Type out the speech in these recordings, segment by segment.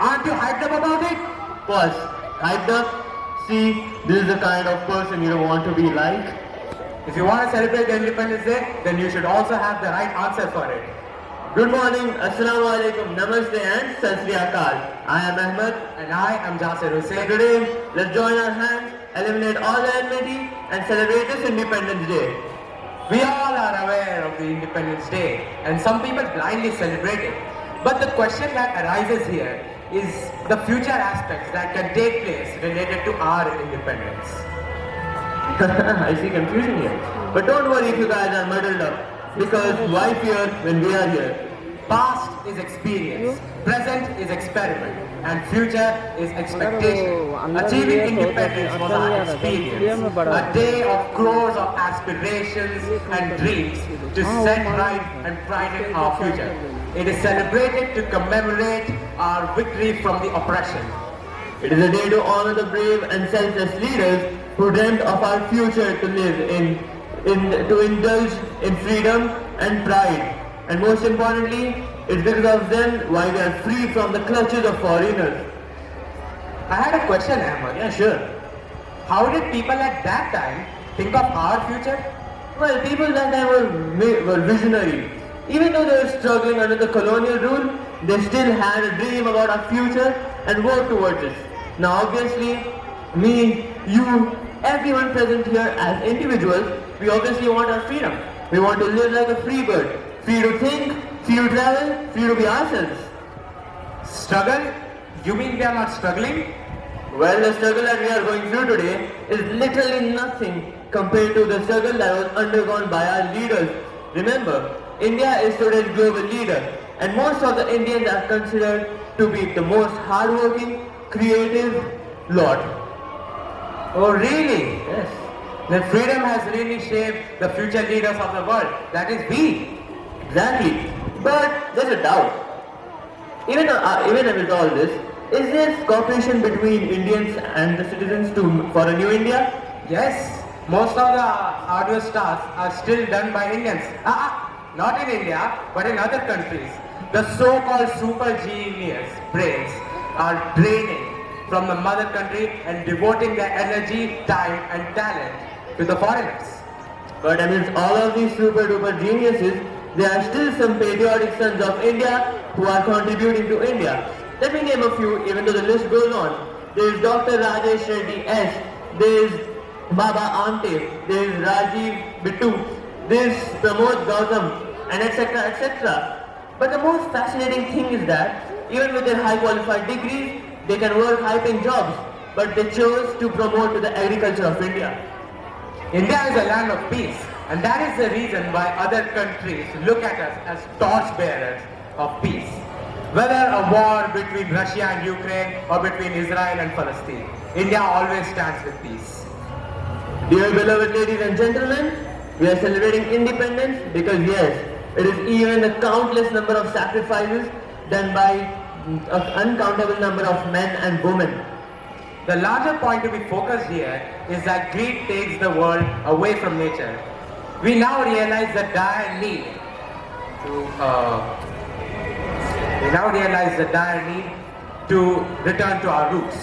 Aren't you hyped up about it? Pause. Hyped up? See, this is the kind of person you don't want to be like. If you want to celebrate the Independence Day, then you should also have the right answer for it. Good morning, Assalamu alaikum, Namaste and Sat Sri Akal. I am Ahmed And I am Jasir and Hussain. today let's join our hands, eliminate all the enmity and celebrate this Independence Day. We all are aware of the Independence Day, and some people blindly celebrate it. But the question that arises here is the future aspects that can take place related to our independence. I see confusion here. But don't worry if you guys are muddled up, because why fear when we are here? Past is experience, present is experiment, and future is expectation. Achieving independence was our experience, a day of crores of aspirations and dreams to set right and pride in our future. It is celebrated to commemorate our victory from the oppression. It is a day to honor the brave and selfless leaders who dreamt of our future to live to indulge in freedom and pride. And most importantly, it's because of them why we are free from the clutches of foreigners. I had a question, Ahmed. Yeah, sure. How did people at that time think of our future? Well, people that time were visionary. Even though they were struggling under the colonial rule, they still had a dream about our future and worked towards it. Now obviously, me, you, everyone present here as individuals, we obviously want our freedom. We want to live like a free bird. Free to think, free to travel, free to be ourselves. Struggle? You mean we are not struggling? Well, the struggle that we are going through today is literally nothing compared to the struggle that was undergone by our leaders. Remember, India is today's global leader, and most of the Indians are considered to be the most hardworking, creative lot. Oh really? Yes. Then freedom has really shaped the future leaders of the world. That is we. Exactly. But there's a doubt. Even with all this, is there cooperation between Indians and the citizens for a new India? Yes, most of the arduous tasks are still done by Indians. Not in India, but in other countries. The so-called super genius brains are draining from the mother country and devoting their energy, time and talent to the foreigners. But amidst all of these super duper geniuses, there are still some patriotic sons of India who are contributing to India. Let me name a few, even though the list goes on. There is Dr. Rajesh Reddy S. There is Baba Amte. There is Rajiv Bittu. There is Pramod Gautam, and etc. etc. But the most fascinating thing is that even with their high qualified degrees, they can work high-paying jobs, but they chose to promote to the agriculture of India. India is a land of peace, and that is the reason why other countries look at us as torchbearers of peace. Whether a war between Russia and Ukraine or between Israel and Palestine, India always stands with peace. Dear beloved ladies and gentlemen, we are celebrating independence because yes, it is even the countless number of sacrifices done by an uncountable number of men and women. The larger point to be focused here is that greed takes the world away from nature. We now realize the dire need to return to our roots.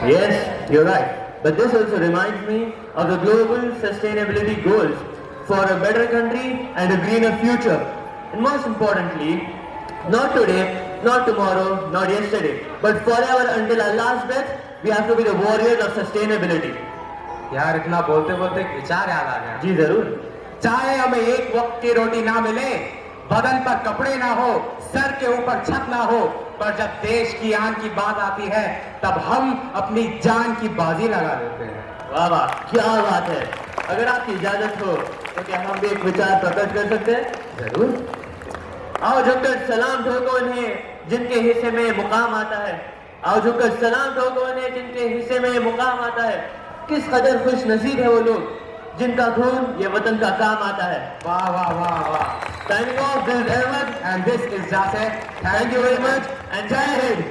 Yes, you're right. But this also reminds me of the global sustainability goals for a better country and a greener future. And most importantly, not today, not tomorrow, not yesterday, but forever until our last breath, we have to be the warriors of sustainability. यार इतना बोलते बोलते एक विचार याद आ गया। जी जरूर। चाहे हमें एक वक्त की रोटी ना मिले, बदन पर कपड़े ना हो, सर के ऊपर छत ना हो, पर जब देश की आन की बात आती है, तब हम अपनी जान की बाजी लगा देते हैं। वाह वाह, क्या बात है। अगर आपकी इजाजत हो तो क्या हम भी एक विचार प्रकट कर सकते हैं? जरूर। आओ झुककर सलाम ठोको उन्हें जिनके हिस्से में मुकाम आता है। आओ झुककर सलाम ठोको उन्हें जिनके हिस्से में मुकाम आता है। किस कदर खुश नसीब है वो लोग जिनका खून ये वतन का काम आता है। वाह वाह वाह वाह। Signing off, this is Ahmed and this is Jasir. Thank you very much and Jai Hind.